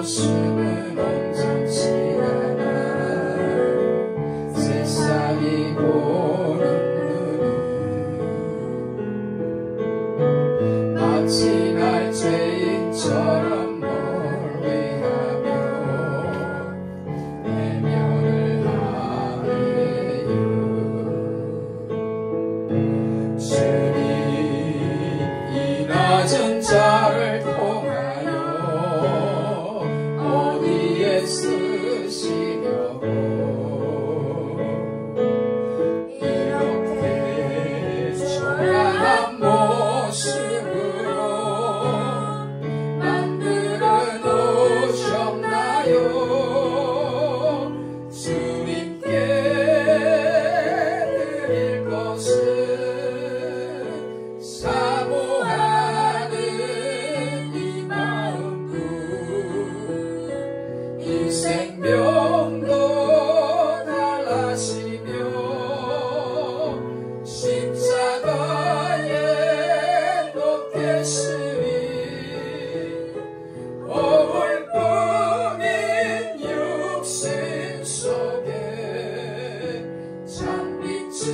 모습은 온전치 않아 세상이 보는 눈은 마치 날 죄인처럼 널 위하며 외면을 하네요. 주님 이 낮은 자를 통하여 어디에 쓰시려고 이렇게 초라한 모습으로 만들어 놓으셨나요? 주님께 드릴 것은 사모하는 이 마음뿐 이 생명도 달라시며 십자가에 놓겠으니 허물뿐인 육신 속에 찬빛을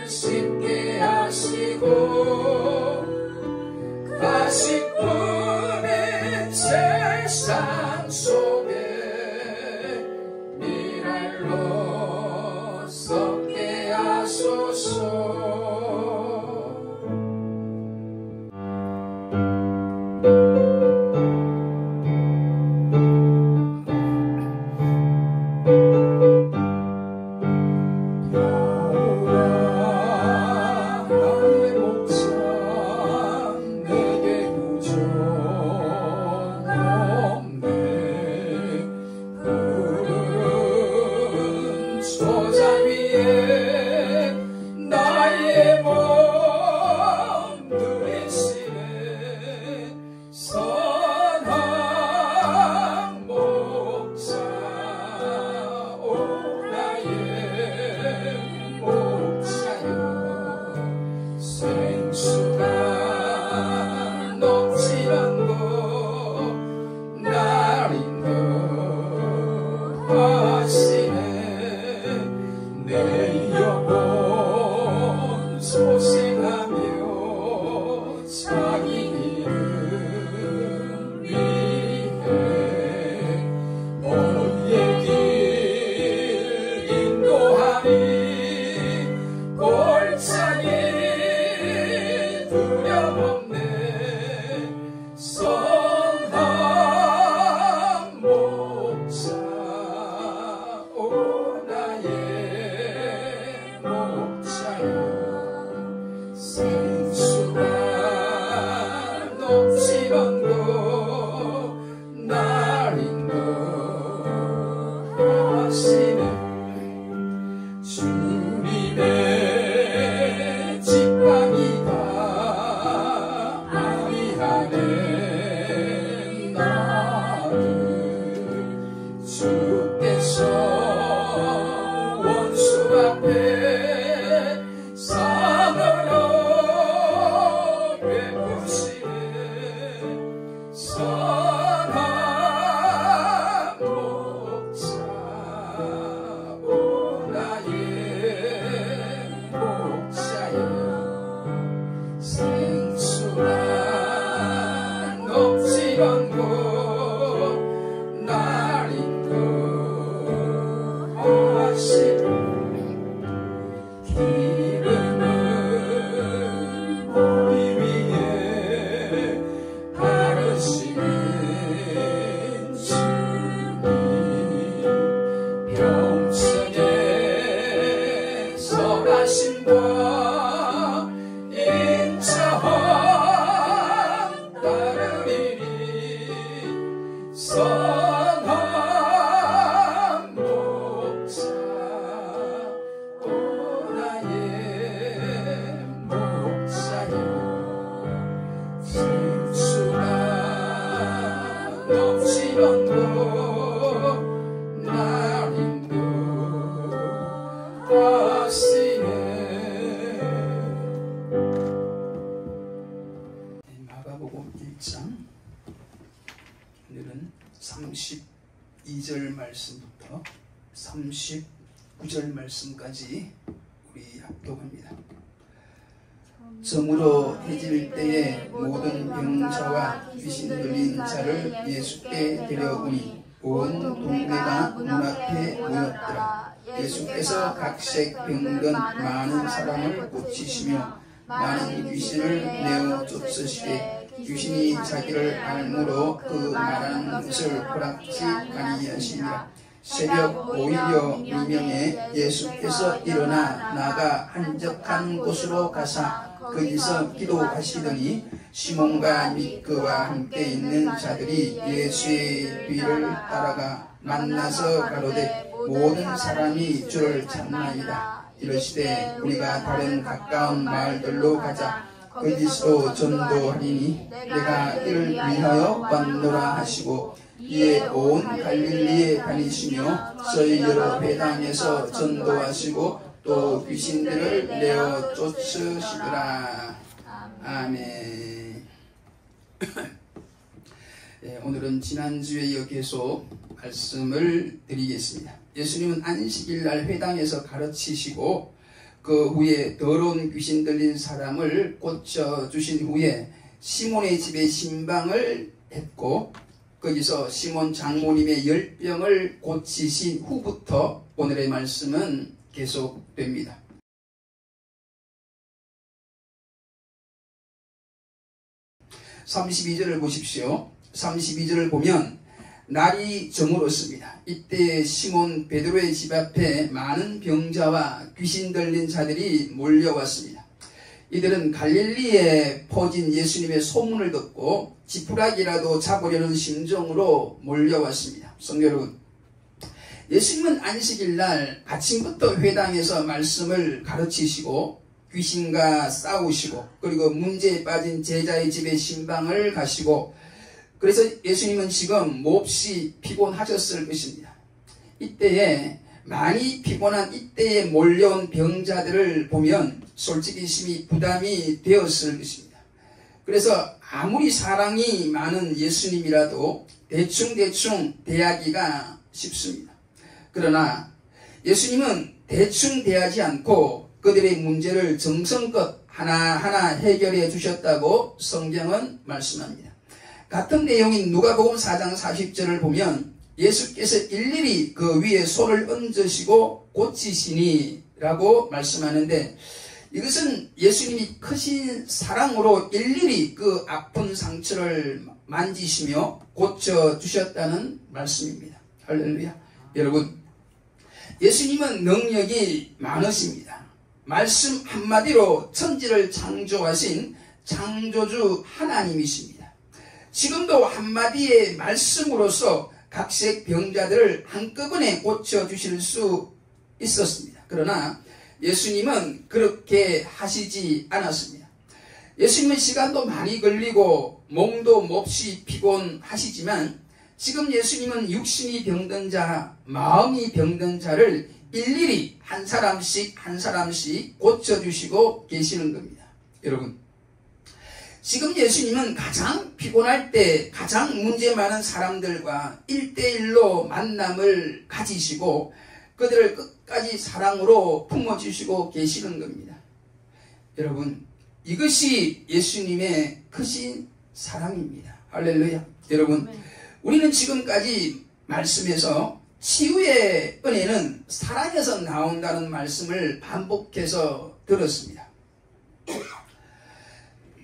심게 하시고 가시꾼의 세상 속에 미랄로 썩게 하소서. 나의 목자 내게 구정 없네. 푸른 초장 위에 나의 몸 누리시네. 선한 목자 오 나의 목자여 생수가 넘치는 곳 날 인도하시네. 내 영혼 소생하며 자기 이름 위해 너의 길 인도하니 골짜기 두려움없네. 선한 목자 오 나의 목자여 생수가 넘치는 곳 날 인도하시네. 주님의 직방이다 아미하네. 나를 주께서 원수 앞에 상으로 베푸시네. 선한 목자 오 나의 목자여 생수가 넘치는 곳 날 인도하시네. 기름을 머리 위에 바르시는 주님 평생에 선하심과 인자함 따르리니 선한 목자 오 나의 목자여 생수가 넘치는 곳 날 인도하시네. 마가복음 1장 오늘은 32절 말씀부터 39절 말씀까지 우리 합독합니다. 저물어 해질 때에 모든 병자와 귀신 들린 자를 예수께 데려오니 온 동네가 문 앞에 모였더라. 예수께서 각색 병든 많은 사람을 고치시며 많은 귀신을 내어 쫓으시되 귀신이 자기를 알므로 그 말하는 것을 허락지 아니하시니라. 새벽 오히려 미명에 예수께서 일어나 나가 한적한 곳으로 가사 거기서 기도하시더니 시몬과 미끄와 함께 있는 자들이 예수의 뒤를 따라가 만나서 가로되 모든 사람이 주를 찾나이다. 이르시되 우리가 다른 가까운 마을들로 가자. 거기서 전도하리니 내가 이를 위하여 왔노라 하시고 이에 온 갈릴리에 다니시며 저희 여러 회당에서 전도하시고 또 귀신들을 내어 쫓으시더라. 아멘. 네, 오늘은 지난주에 이어 계속 말씀을 드리겠습니다. 예수님은 안식일날 회당에서 가르치시고 그 후에 더러운 귀신 들린 사람을 고쳐주신 후에 시몬의 집에 신방을 했고 거기서 시몬 장모님의 열병을 고치신 후부터 오늘의 말씀은 계속됩니다. 32절을 보십시오. 32절을 보면 날이 저물었습니다. 이때 시몬 베드로의 집 앞에 많은 병자와 귀신 들린 자들이 몰려왔습니다. 이들은 갈릴리에 퍼진 예수님의 소문을 듣고 지푸라기라도 잡으려는 심정으로 몰려왔습니다. 성도 여러분, 예수님은 안식일날 아침부터 회당에서 말씀을 가르치시고 귀신과 싸우시고 그리고 문제에 빠진 제자의 집에 신방을 가시고 그래서 예수님은 지금 몹시 피곤하셨을 것입니다. 이때에 많이 피곤한 이때에 몰려온 병자들을 보면 솔직히 심히 부담이 되었을 것입니다. 그래서 아무리 사랑이 많은 예수님이라도 대충 대하기가 쉽습니다. 그러나 예수님은 대충 대하지 않고 그들의 문제를 정성껏 하나하나 해결해 주셨다고 성경은 말씀합니다. 같은 내용인 누가복음 4장 40절을 보면 예수께서 일일이 그 위에 손을 얹으시고 고치시니 라고 말씀하는데 이것은 예수님이 크신 사랑으로 일일이 그 아픈 상처를 만지시며 고쳐주셨다는 말씀입니다. 할렐루야. 여러분, 예수님은 능력이 많으십니다. 말씀 한마디로 천지를 창조하신 창조주 하나님이십니다. 지금도 한마디의 말씀으로서 각색 병자들을 한꺼번에 고쳐주실 수 있었습니다. 그러나 예수님은 그렇게 하시지 않았습니다. 예수님은 시간도 많이 걸리고 몸도 몹시 피곤하시지만 지금 예수님은 육신이 병든 자, 마음이 병든 자를 일일이 한 사람씩 고쳐주시고 계시는 겁니다. 여러분, 지금 예수님은 가장 피곤할 때 가장 문제 많은 사람들과 1대1로 만남을 가지시고 그들을 끝까지 사랑으로 품어주시고 계시는 겁니다. 여러분, 이것이 예수님의 크신 사랑입니다. 할렐루야. 여러분, 우리는 지금까지 말씀에서 치유의 은혜는 사랑에서 나온다는 말씀을 반복해서 들었습니다.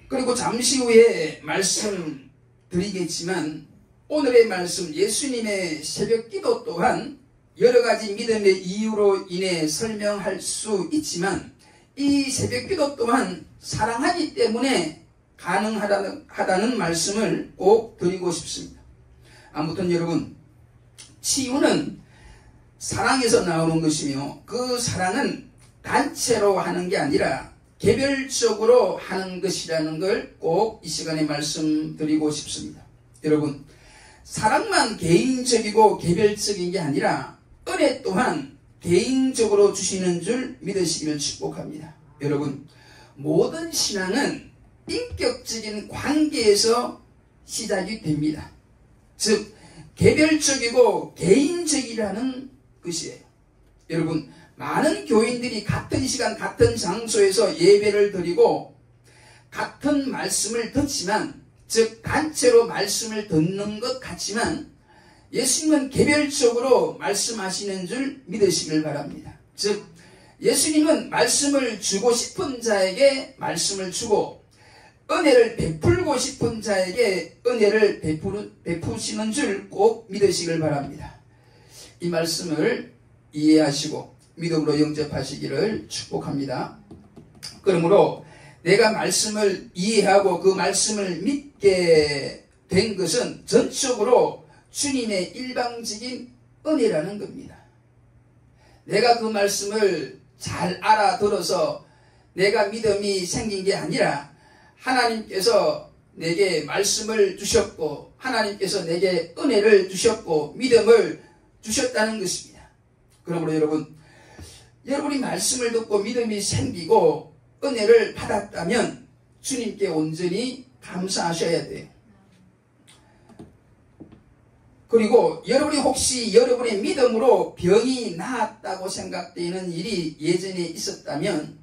그리고 잠시 후에 말씀드리겠지만 오늘의 말씀 예수님의 새벽기도 또한 여러 가지 믿음의 이유로 인해 설명할 수 있지만 이 새벽기도 또한 사랑하기 때문에 가능하다는 말씀을 꼭 드리고 싶습니다. 아무튼 여러분, 치유는 사랑에서 나오는 것이며 그 사랑은 단체로 하는 게 아니라 개별적으로 하는 것이라는 걸 꼭 이 시간에 말씀드리고 싶습니다. 여러분, 사랑만 개인적이고 개별적인 게 아니라 은혜 또한 개인적으로 주시는 줄 믿으시기를 축복합니다. 여러분, 모든 신앙은 인격적인 관계에서 시작이 됩니다. 즉 개별적이고 개인적이라는 것이에요. 여러분, 많은 교인들이 같은 시간 같은 장소에서 예배를 드리고 같은 말씀을 듣지만, 즉 단체로 말씀을 듣는 것 같지만 예수님은 개별적으로 말씀하시는 줄 믿으시길 바랍니다. 즉 예수님은 말씀을 주고 싶은 자에게 말씀을 주고 은혜를 베풀고 싶은 자에게 은혜를 베푸시는 줄 꼭 믿으시길 바랍니다. 이 말씀을 이해하시고 믿음으로 영접하시기를 축복합니다. 그러므로 내가 말씀을 이해하고 그 말씀을 믿게 된 것은 전적으로 주님의 일방적인 은혜라는 겁니다. 내가 그 말씀을 잘 알아들어서 내가 믿음이 생긴 게 아니라 하나님께서 내게 말씀을 주셨고 하나님께서 내게 은혜를 주셨고 믿음을 주셨다는 것입니다. 그러므로 여러분이 말씀을 듣고 믿음이 생기고 은혜를 받았다면 주님께 온전히 감사하셔야 돼요. 그리고 여러분이 혹시 여러분의 믿음으로 병이 나았다고 생각되는 일이 예전에 있었다면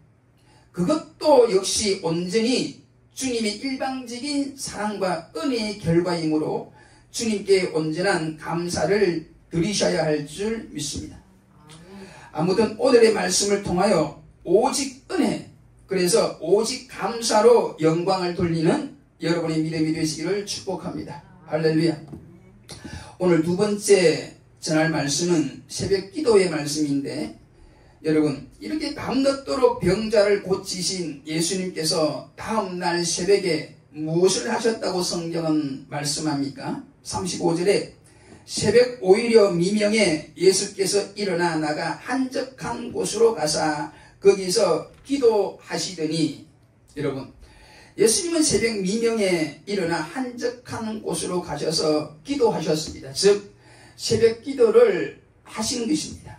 그것도 역시 온전히 주님의 일방적인 사랑과 은혜의 결과이므로 주님께 온전한 감사를 드리셔야 할 줄 믿습니다. 아무튼 오늘의 말씀을 통하여 오직 은혜, 그래서 오직 감사로 영광을 돌리는 여러분의 믿음이 되시기를 축복합니다. 할렐루야. 오늘 두 번째 전할 말씀은 새벽 기도의 말씀인데, 여러분, 이렇게 밤늦도록 병자를 고치신 예수님께서 다음날 새벽에 무엇을 하셨다고 성경은 말씀합니까? 35절에 새벽 오히려 미명에 예수께서 일어나 나가 한적한 곳으로 가사 거기서 기도하시더니, 여러분, 예수님은 새벽 미명에 일어나 한적한 곳으로 가셔서 기도하셨습니다. 즉 새벽 기도를 하신 것입니다.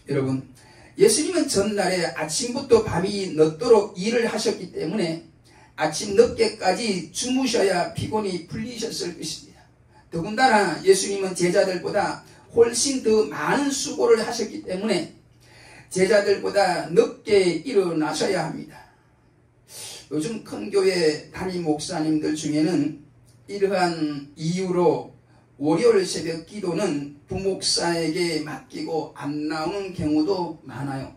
여러분, 예수님은 전날에 아침부터 밤이 늦도록 일을 하셨기 때문에 아침 늦게까지 주무셔야 피곤이 풀리셨을 것입니다. 더군다나 예수님은 제자들보다 훨씬 더 많은 수고를 하셨기 때문에 제자들보다 늦게 일어나셔야 합니다. 요즘 큰 교회 담임 목사님들 중에는 이러한 이유로 월요일 새벽 기도는 부목사에게 맡기고 안 나오는 경우도 많아요.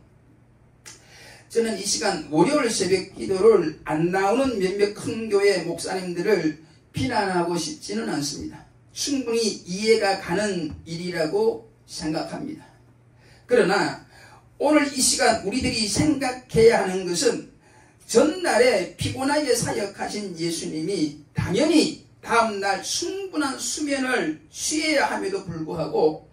저는 이 시간 월요일 새벽 기도를 안 나오는 몇몇 큰 교회 목사님들을 비난하고 싶지는 않습니다. 충분히 이해가 가는 일이라고 생각합니다. 그러나 오늘 이 시간 우리들이 생각해야 하는 것은 전날에 피곤하게 사역하신 예수님이 당연히 다음날 충분한 수면을 취해야 함에도 불구하고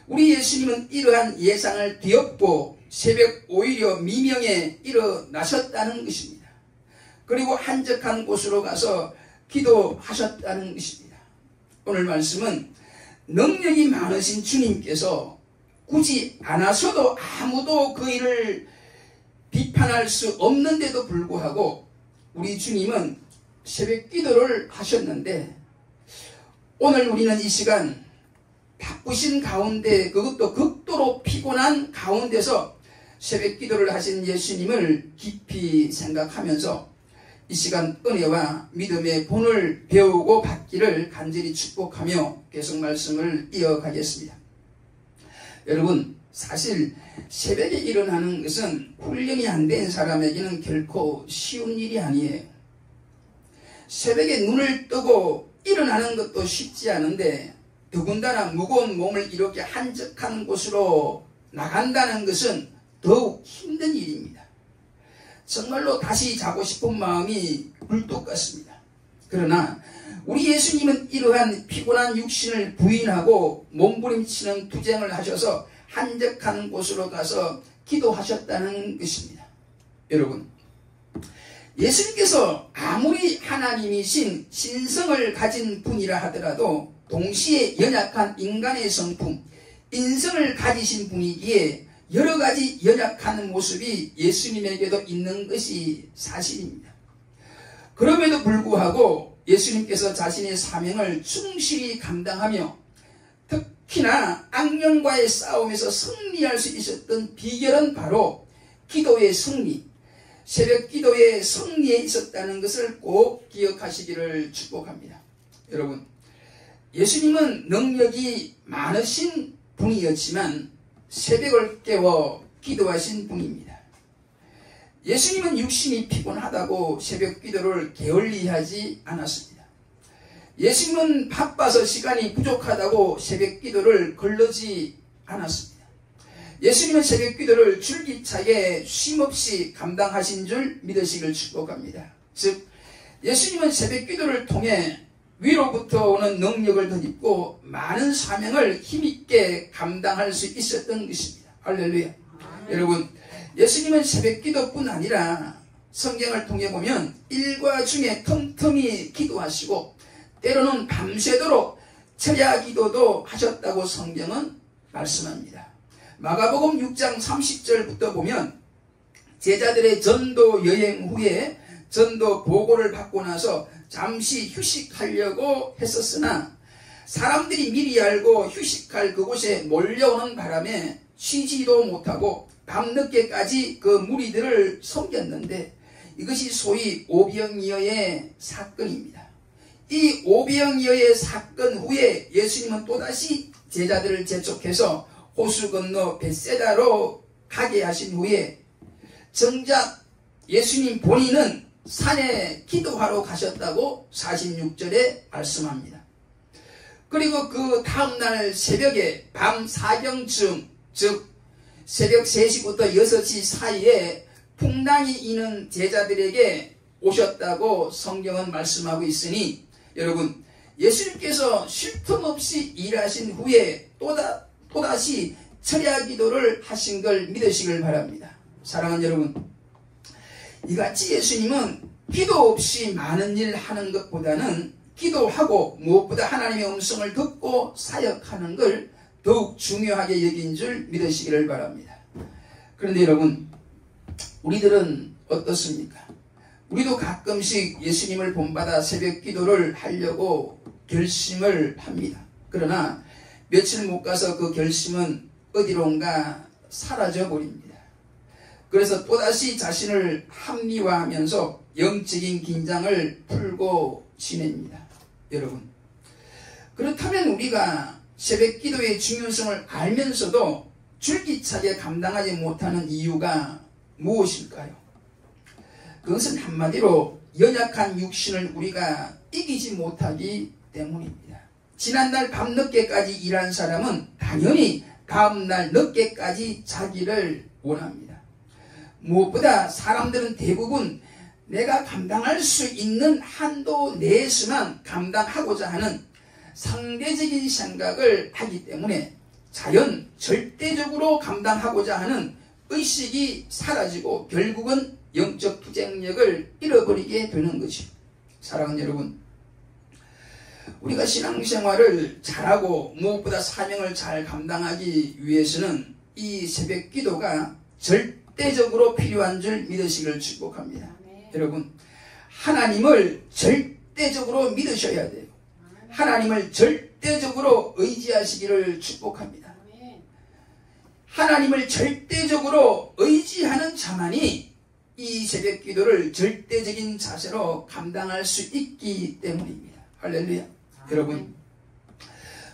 우리 예수님은 이러한 예상을 뒤엎고 새벽 오히려 미명에 일어나셨다는 것입니다. 그리고 한적한 곳으로 가서 기도하셨다는 것입니다. 오늘 말씀은 능력이 많으신 주님께서 굳이 안 하셔도 아무도 그 일을 비판할 수 없는데도 불구하고 우리 주님은 새벽 기도를 하셨는데, 오늘 우리는 이 시간 바쁘신 가운데, 그것도 극도로 피곤한 가운데서 새벽 기도를 하신 예수님을 깊이 생각하면서 이 시간 은혜와 믿음의 본을 배우고 받기를 간절히 축복하며 계속 말씀을 이어가겠습니다. 여러분, 사실 새벽에 일어나는 것은 훈련이 안 된 사람에게는 결코 쉬운 일이 아니에요. 새벽에 눈을 뜨고 일어나는 것도 쉽지 않은데 더군다나 무거운 몸을 이렇게 한적한 곳으로 나간다는 것은 더욱 힘든 일입니다. 정말로 다시 자고 싶은 마음이 굴뚝 같습니다. 그러나 우리 예수님은 이러한 피곤한 육신을 부인하고 몸부림치는 투쟁을 하셔서 한적한 곳으로 가서 기도하셨다는 것입니다. 여러분, 예수님께서 아무리 하나님이신 신성을 가진 분이라 하더라도 동시에 연약한 인간의 성품, 인성을 가지신 분이기에 여러 가지 연약한 모습이 예수님에게도 있는 것이 사실입니다. 그럼에도 불구하고 예수님께서 자신의 사명을 충실히 감당하며 특히나 악령과의 싸움에서 승리할 수 있었던 비결은 바로 기도의 승리, 새벽 기도의 승리에 있었다는 것을 꼭 기억하시기를 축복합니다. 여러분, 예수님은 능력이 많으신 분이었지만 새벽을 깨워 기도하신 분입니다. 예수님은 육신이 피곤하다고 새벽 기도를 게을리하지 않았습니다. 예수님은 바빠서 시간이 부족하다고 새벽 기도를 거르지 않았습니다. 예수님은 새벽 기도를 줄기차게 쉼없이 감당하신 줄 믿으시길 축복합니다. 즉, 예수님은 새벽 기도를 통해 위로부터 오는 능력을 덧입고 많은 사명을 힘있게 감당할 수 있었던 것입니다. 할렐루야. 여러분, 예수님은 새벽 기도뿐 아니라 성경을 통해 보면 일과 중에 틈틈이 기도하시고 때로는 밤새도록 철야 기도도 하셨다고 성경은 말씀합니다. 마가복음 6장 30절부터 보면 제자들의 전도 여행 후에 전도 보고를 받고 나서 잠시 휴식하려고 했었으나 사람들이 미리 알고 휴식할 그곳에 몰려오는 바람에 쉬지도 못하고 밤늦게까지 그 무리들을 섬겼는데 이것이 소위 오병이어의 사건입니다. 이 오병이어의 사건 후에 예수님은 또다시 제자들을 재촉해서 호수 건너 벳세다로 가게 하신 후에 정작 예수님 본인은 산에 기도하러 가셨다고 46절에 말씀합니다. 그리고 그 다음날 새벽에 밤 4경쯤, 즉 새벽 3시부터 6시 사이에 풍랑이 이는 제자들에게 오셨다고 성경은 말씀하고 있으니 여러분, 예수님께서 쉴 틈 없이 일하신 후에 또다시 철야 기도를 하신 걸 믿으시길 바랍니다. 사랑하는 여러분, 이같이 예수님은 기도 없이 많은 일 하는 것보다는 기도하고 무엇보다 하나님의 음성을 듣고 사역하는 걸 더욱 중요하게 여긴 줄 믿으시기를 바랍니다. 그런데 여러분, 우리들은 어떻습니까? 우리도 가끔씩 예수님을 본받아 새벽 기도를 하려고 결심을 합니다. 그러나 며칠 못 가서 그 결심은 어디론가 사라져 버립니다. 그래서 또다시 자신을 합리화하면서 영적인 긴장을 풀고 지냅니다. 여러분, 그렇다면 우리가 새벽 기도의 중요성을 알면서도 줄기차게 감당하지 못하는 이유가 무엇일까요? 그것은 한마디로 연약한 육신을 우리가 이기지 못하기 때문입니다. 지난날 밤늦게까지 일한 사람은 당연히 다음날 늦게까지 자기를 원합니다. 무엇보다 사람들은 대부분 내가 감당할 수 있는 한도 내에서만 감당하고자 하는 상대적인 생각을 하기 때문에 자연 절대적으로 감당하고자 하는 의식이 사라지고 결국은 영적 투쟁력을 잃어버리게 되는 것이죠. 사랑하는 여러분, 우리가 신앙생활을 잘하고 무엇보다 사명을 잘 감당하기 위해서는 이 새벽 기도가 절대적으로 필요한 줄 믿으시기를 축복합니다. 여러분, 하나님을 절대적으로 믿으셔야 돼요. 하나님을 절대적으로 의지하시기를 축복합니다. 하나님을 절대적으로 의지하는 자만이 이 새벽 기도를 절대적인 자세로 감당할 수 있기 때문입니다. 할렐루야. 여러분,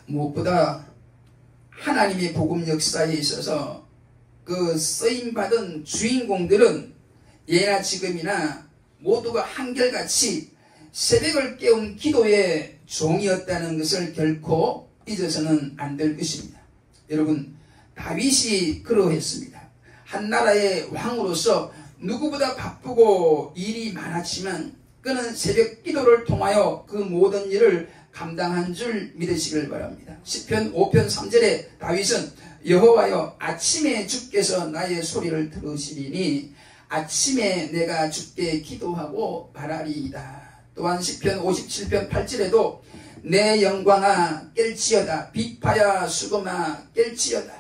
무엇보다 하나님의 복음 역사에 있어서 그 쓰임받은 주인공들은 예나 지금이나 모두가 한결같이 새벽을 깨운 기도의 종이었다는 것을 결코 잊어서는 안 될 것입니다. 여러분, 다윗이 그러했습니다. 한 나라의 왕으로서 누구보다 바쁘고 일이 많았지만 그는 새벽 기도를 통하여 그 모든 일을 감당한 줄 믿으시길 바랍니다. 시편 5편 3절에 다윗은 여호와여, 아침에 주께서 나의 소리를 들으시리니 아침에 내가 주께 기도하고 바라리이다. 또한 시편 57편 8절에도 내 영광아 깰지어다, 비파야 수금아 깰지어다,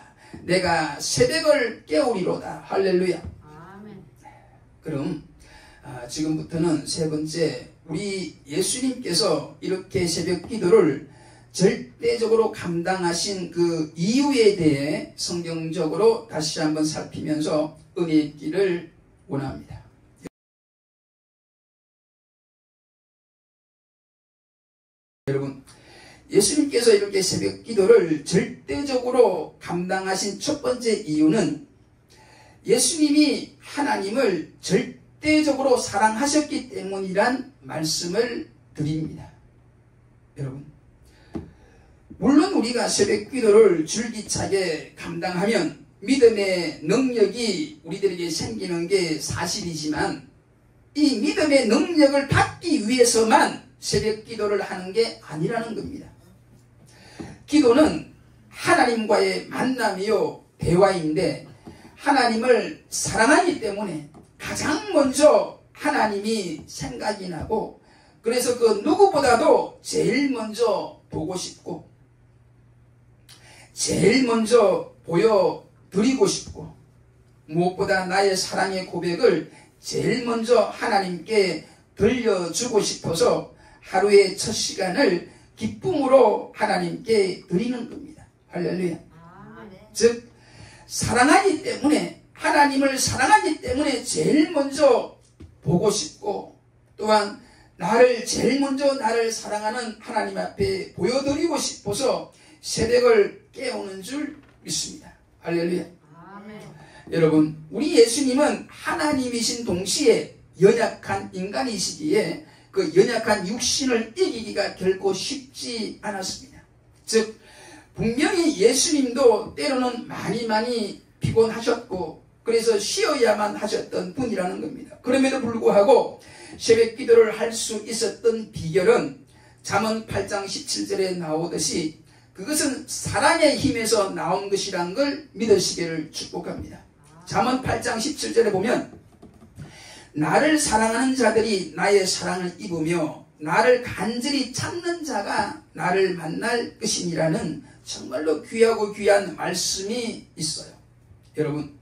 내가 새벽을 깨우리로다. 할렐루야. 아멘. 그럼 지금부터는 세 번째 우리 예수님께서 이렇게 새벽 기도를 절대적으로 감당하신 그 이유에 대해 성경적으로 다시 한번 살피면서 은혜 있기를 원합니다. 여러분, 예수님께서 이렇게 새벽 기도를 절대적으로 감당하신 첫 번째 이유는 예수님이 하나님을 절대적으로 사랑하셨기 때문이란 말씀을 드립니다. 여러분, 물론 우리가 새벽 기도를 줄기차게 감당하면 믿음의 능력이 우리들에게 생기는 게 사실이지만 이 믿음의 능력을 받기 위해서만 새벽 기도를 하는 게 아니라는 겁니다. 기도는 하나님과의 만남이요 대화인데 하나님을 사랑하기 때문에 가장 먼저 하나님이 생각이 나고 그래서 그 누구보다도 제일 먼저 보고 싶고 제일 먼저 보여드리고 싶고 무엇보다 나의 사랑의 고백을 제일 먼저 하나님께 들려주고 싶어서 하루의 첫 시간을 기쁨으로 하나님께 드리는 겁니다. 할렐루야. 즉 사랑하기 때문에 하나님을 사랑하기 때문에 제일 먼저 보고 싶고 또한 나를 제일 먼저 나를 사랑하는 하나님 앞에 보여드리고 싶어서 새벽을 깨우는 줄 믿습니다. 할렐루야. 아멘. 여러분, 우리 예수님은 하나님이신 동시에 연약한 인간이시기에 그 연약한 육신을 이기기가 결코 쉽지 않았습니다. 즉 분명히 예수님도 때로는 많이 피곤하셨고 그래서 쉬어야만 하셨던 분이라는 겁니다. 그럼에도 불구하고 새벽 기도를 할 수 있었던 비결은 잠언 8장 17절에 나오듯이 그것은 사랑의 힘에서 나온 것이란 걸 믿으시기를 축복합니다. 잠언 8장 17절에 보면 나를 사랑하는 자들이 나의 사랑을 입으며 나를 간절히 찾는 자가 나를 만날 것이니라는 정말로 귀하고 귀한 말씀이 있어요. 여러분,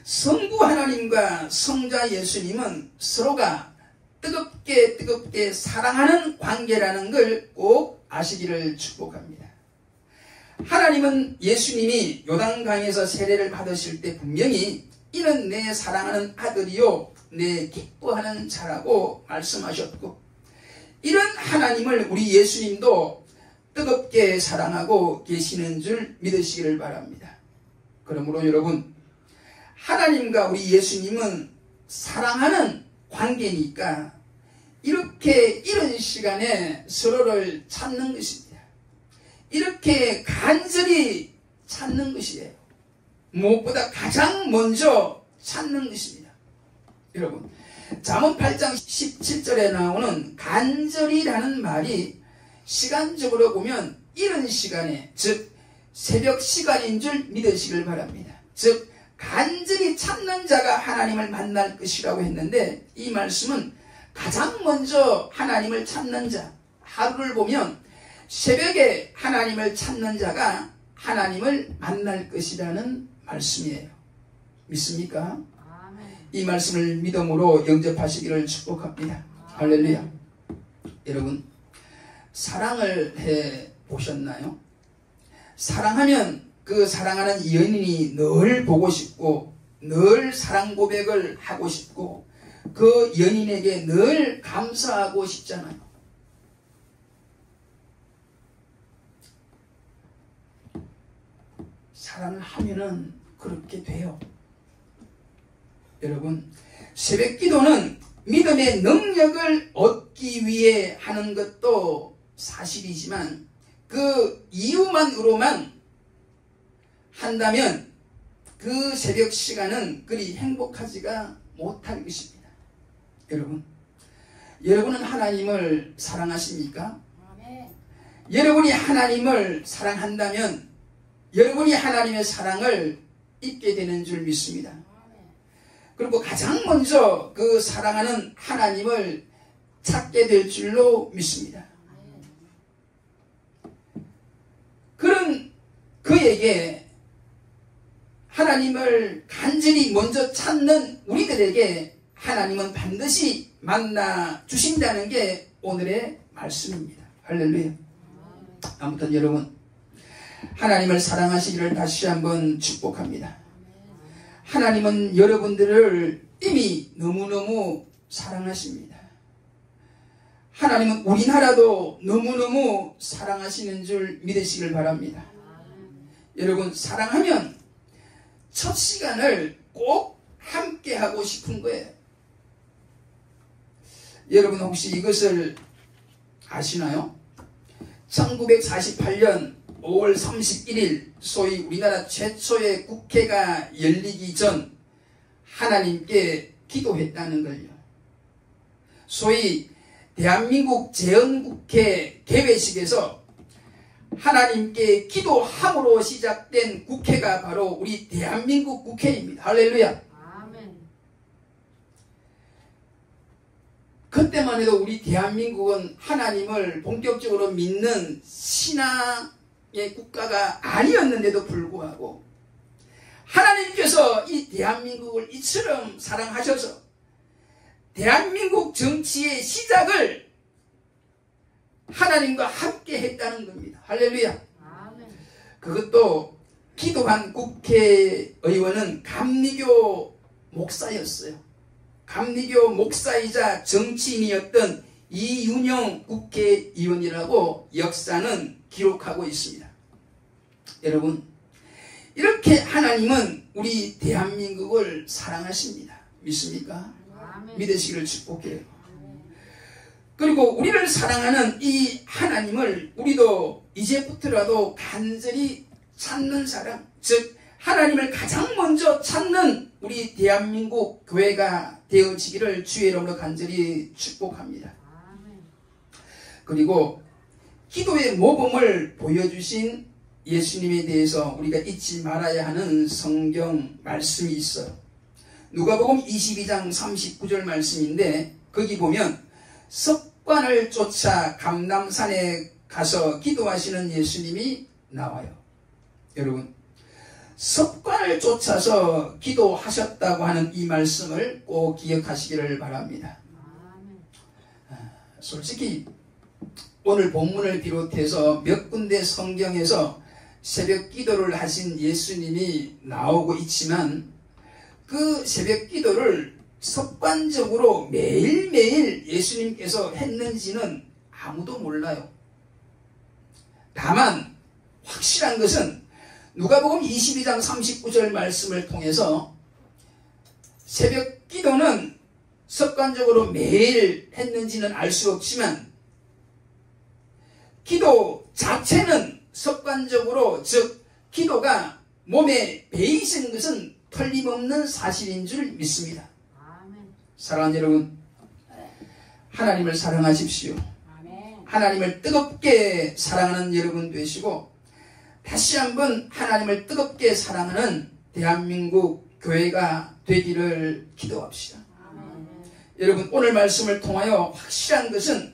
성부 하나님과 성자 예수님은 서로가 뜨겁게 사랑하는 관계라는 걸 꼭 아시기를 축복합니다. 하나님은 예수님이 요단강에서 세례를 받으실 때 분명히 이는 내 사랑하는 아들이요 내 기뻐하는 자라고 말씀하셨고 이런 하나님을 우리 예수님도 뜨겁게 사랑하고 계시는 줄 믿으시기를 바랍니다. 그러므로 여러분, 하나님과 우리 예수님은 사랑하는 관계니까 이렇게 이런 시간에 서로를 찾는 것입니다. 이렇게 간절히 찾는 것이에요. 무엇보다 가장 먼저 찾는 것입니다. 여러분, 잠언 8장 17절에 나오는 간절히라는 말이 시간적으로 보면 이런 시간에 즉 새벽 시간인 줄 믿으시길 바랍니다. 즉 간절히 찾는 자가 하나님을 만날 것이라고 했는데 이 말씀은 가장 먼저 하나님을 찾는 자, 하루를 보면 새벽에 하나님을 찾는 자가 하나님을 만날 것이라는 말씀이에요. 믿습니까? 이 말씀을 믿음으로 영접하시기를 축복합니다. 할렐루야. 여러분, 사랑을 해 보셨나요? 사랑하면 그 사랑하는 연인이 늘 보고 싶고 늘 사랑 고백을 하고 싶고 그 연인에게 늘 감사하고 싶잖아요. 사랑을 하면은 그렇게 돼요. 여러분, 새벽 기도는 믿음의 능력을 얻기 위해 하는 것도 사실이지만 그 이유만으로만 한다면 그 새벽 시간은 그리 행복하지가 못할 것입니다. 여러분은 하나님을 사랑하십니까? 여러분이 하나님을 사랑한다면 여러분이 하나님의 사랑을 입게 되는 줄 믿습니다. 그리고 가장 먼저 그 사랑하는 하나님을 찾게 될 줄로 믿습니다. 그런 그에게 하나님을 간절히 먼저 찾는 우리들에게 하나님은 반드시 만나 주신다는 게 오늘의 말씀입니다. 할렐루야. 아무튼 여러분, 하나님을 사랑하시기를 다시 한번 축복합니다. 하나님은 여러분들을 이미 너무너무 사랑하십니다. 하나님은 우리나라도 너무너무 사랑하시는 줄 믿으시길 바랍니다. 여러분, 사랑하면 첫 시간을 꼭 함께 하고 싶은 거예요. 여러분 혹시 이것을 아시나요? 1948년 5월 31일 소위 우리나라 최초의 국회가 열리기 전 하나님께 기도했다는 걸요. 소위 대한민국 재헌국회 개회식에서 하나님께 기도함으로 시작된 국회가 바로 우리 대한민국 국회입니다. 할렐루야. 아멘. 그때만 해도 우리 대한민국은 하나님을 본격적으로 믿는 신앙의 국가가 아니었는데도 불구하고 하나님께서 이 대한민국을 이처럼 사랑하셔서 대한민국 정치의 시작을 하나님과 함께 했다는 겁니다. 할렐루야. 아멘. 그것도 기도한 국회의원은 감리교 목사였어요. 감리교 목사이자 정치인이었던 이윤영 국회의원이라고 역사는 기록하고 있습니다. 여러분, 이렇게 하나님은 우리 대한민국을 사랑하십니다. 믿습니까? 아멘. 믿으시기를 축복해요. 그리고 우리를 사랑하는 이 하나님을 우리도 이제부터라도 간절히 찾는 사람, 즉 하나님을 가장 먼저 찾는 우리 대한민국 교회가 되어지기를 주의 이름으로 간절히 축복합니다. 그리고 기도의 모범을 보여주신 예수님에 대해서 우리가 잊지 말아야 하는 성경 말씀이 있어요. 누가복음 22장 39절 말씀인데 거기 보면 섭관을 쫓아 감람산에 가서 기도하시는 예수님이 나와요. 여러분, 섭관을 쫓아서 기도하셨다고 하는 이 말씀을 꼭 기억하시기를 바랍니다. 솔직히 오늘 본문을 비롯해서 몇 군데 성경에서 새벽 기도를 하신 예수님이 나오고 있지만 그 새벽 기도를 습관적으로 매일매일 예수님께서 했는지는 아무도 몰라요. 다만 확실한 것은 누가복음 22장 39절 말씀을 통해서 새벽 기도는 습관적으로 매일 했는지는 알 수 없지만 기도 자체는 습관적으로, 즉 기도가 몸에 배이신 것은 틀림없는 사실인 줄 믿습니다. 사랑하는 여러분, 하나님을 사랑하십시오. 하나님을 뜨겁게 사랑하는 여러분 되시고 다시 한번 하나님을 뜨겁게 사랑하는 대한민국 교회가 되기를 기도합시다. 여러분, 오늘 말씀을 통하여 확실한 것은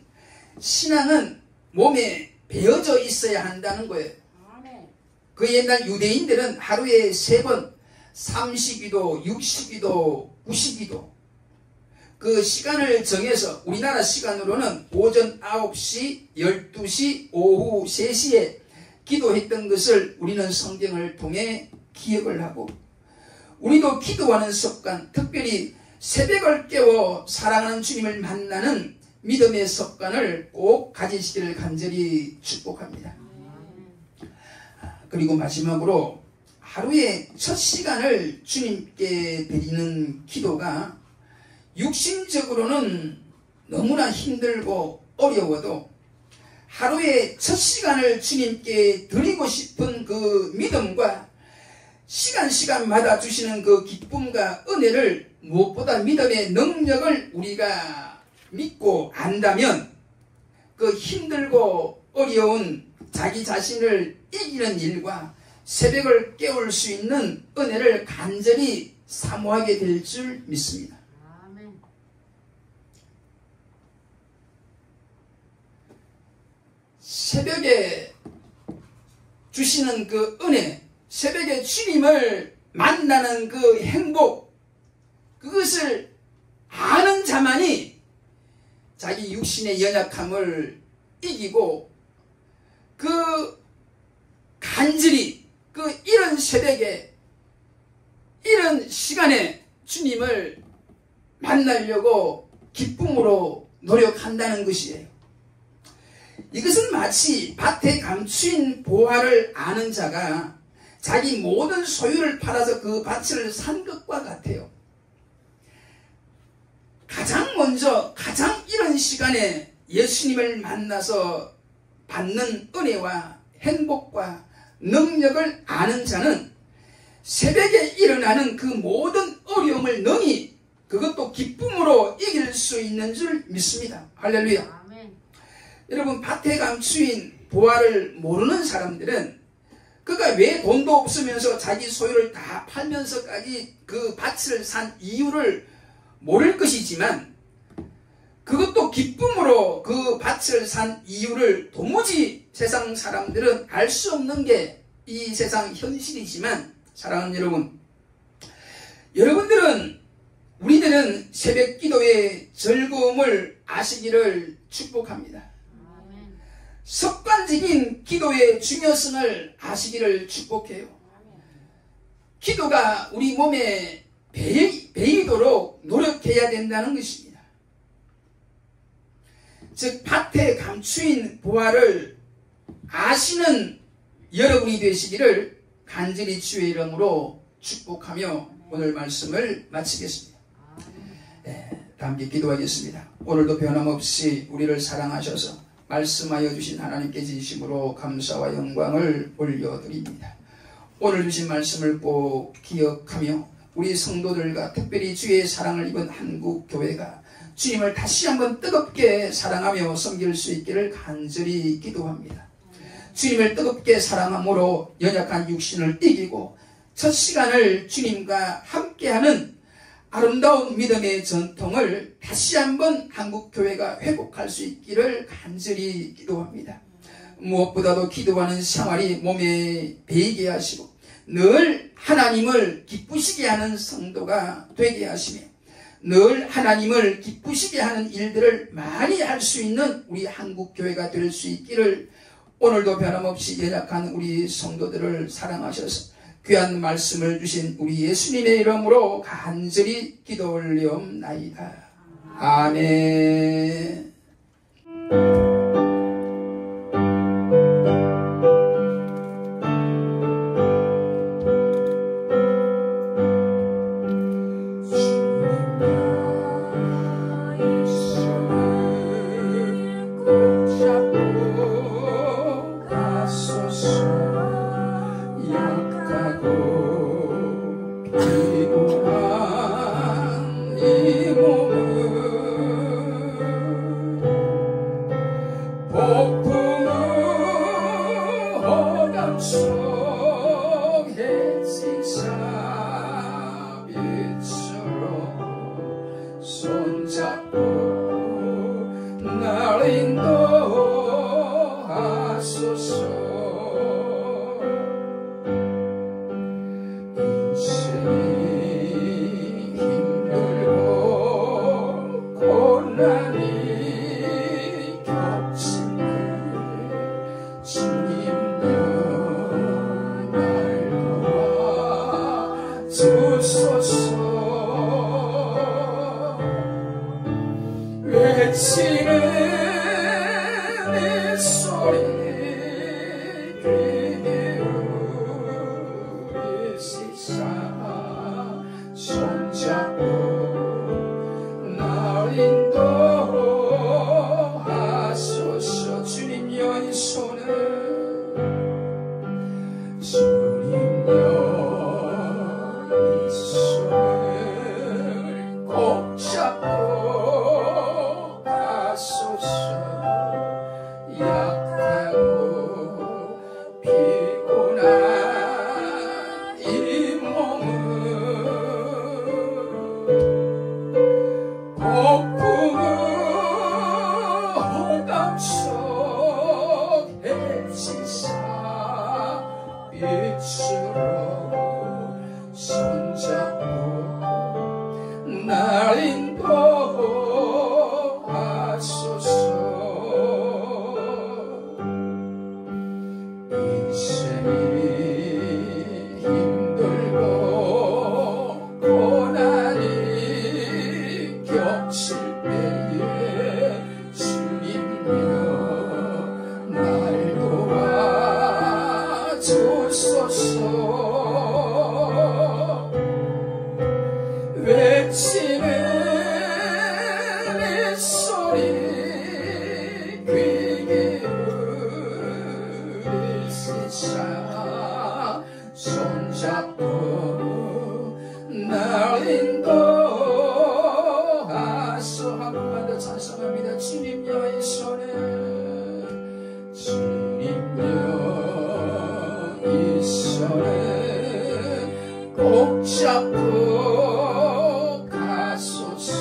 신앙은 몸에 배어져 있어야 한다는 거예요. 그 옛날 유대인들은 하루에 3번 30기도, 60기도, 90기도 그 시간을 정해서 우리나라 시간으로는 오전 9시, 12시, 오후 3시에 기도했던 것을 우리는 성경을 통해 기억을 하고 우리도 기도하는 습관, 특별히 새벽을 깨워 사랑하는 주님을 만나는 믿음의 습관을 꼭 가지시기를 간절히 축복합니다. 그리고 마지막으로 하루의 첫 시간을 주님께 드리는 기도가 육신적으로는 너무나 힘들고 어려워도 하루의 첫 시간을 주님께 드리고 싶은 그 믿음과 시간마다 주시는 그 기쁨과 은혜를 무엇보다 믿음의 능력을 우리가 믿고 안다면 그 힘들고 어려운 자기 자신을 이기는 일과 새벽을 깨울 수 있는 은혜를 간절히 사모하게 될 줄 믿습니다. 새벽에 주시는 그 은혜, 새벽에 주님을 만나는 그 행복, 그것을 아는 자만이 자기 육신의 연약함을 이기고 그 간절히 그 이런 새벽에 이런 시간에 주님을 만나려고 기쁨으로 노력한다는 것이에요. 이것은 마치 밭에 감추인 보화를 아는 자가 자기 모든 소유를 팔아서 그 밭을 산 것과 같아요. 가장 먼저 가장 이런 시간에 예수님을 만나서 받는 은혜와 행복과 능력을 아는 자는 새벽에 일어나는 그 모든 어려움을 능히 그것도 기쁨으로 이길 수 있는 줄 믿습니다. 할렐루야. 아멘. 여러분, 밭에 감추인 보화를 모르는 사람들은 그가 왜 돈도 없으면서 자기 소유를 다 팔면서까지 그 밭을 산 이유를 모를 것이지만 그것도 기쁨으로 그 밭을 산 이유를 도무지 세상 사람들은 알 수 없는 게 이 세상 현실이지만, 사랑하는 여러분, 우리들은 새벽 기도의 즐거움을 아시기를 축복합니다. 습관적인 기도의 중요성을 아시기를 축복해요. 기도가 우리 몸에 배이도록 노력해야 된다는 것입니다. 즉, 밭에 감추인 보화를 아시는 여러분이 되시기를 간절히 주의 이름으로 축복하며 오늘 말씀을 마치겠습니다. 다 함께 기도하겠습니다. 오늘도 변함없이 우리를 사랑하셔서 말씀하여 주신 하나님께 진심으로 감사와 영광을 올려드립니다. 오늘 주신 말씀을 꼭 기억하며 우리 성도들과 특별히 주의 사랑을 입은 한국교회가 주님을 다시 한번 뜨겁게 사랑하며 섬길 수 있기를 간절히 기도합니다. 주님을 뜨겁게 사랑함으로 연약한 육신을 이기고 첫 시간을 주님과 함께하는 아름다운 믿음의 전통을 다시 한번 한국교회가 회복할 수 있기를 간절히 기도합니다. 무엇보다도 기도하는 생활이 몸에 배이게 하시고 늘 하나님을 기쁘시게 하는 성도가 되게 하시며 늘 하나님을 기쁘시게 하는 일들을 많이 할 수 있는 우리 한국교회가 될 수 있기를 오늘도 변함없이 연약한 우리 성도들을 사랑하셔서 귀한 말씀을 주신 우리 예수님의 이름으로 간절히 기도 올리옵나이다. 아멘. 날 인도하소서. 안고 가소서.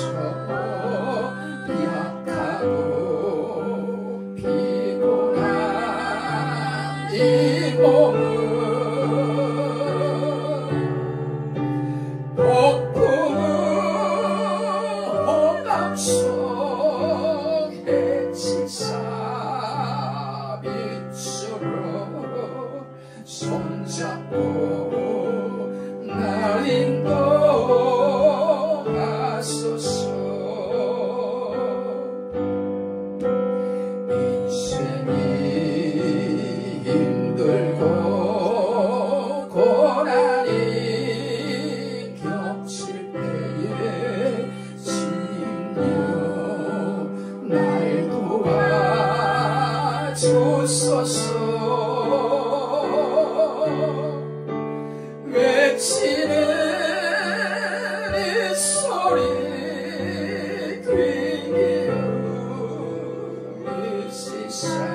약하고 피곤한 이 몸을 폭풍은 호감 속 해치사 빛으로 손잡고 날 인도하소서. 인생이 힘들고 고난이 겹칠 때에 주여 날 도와주소서. 외치는 이 소리 귀 기울이시사.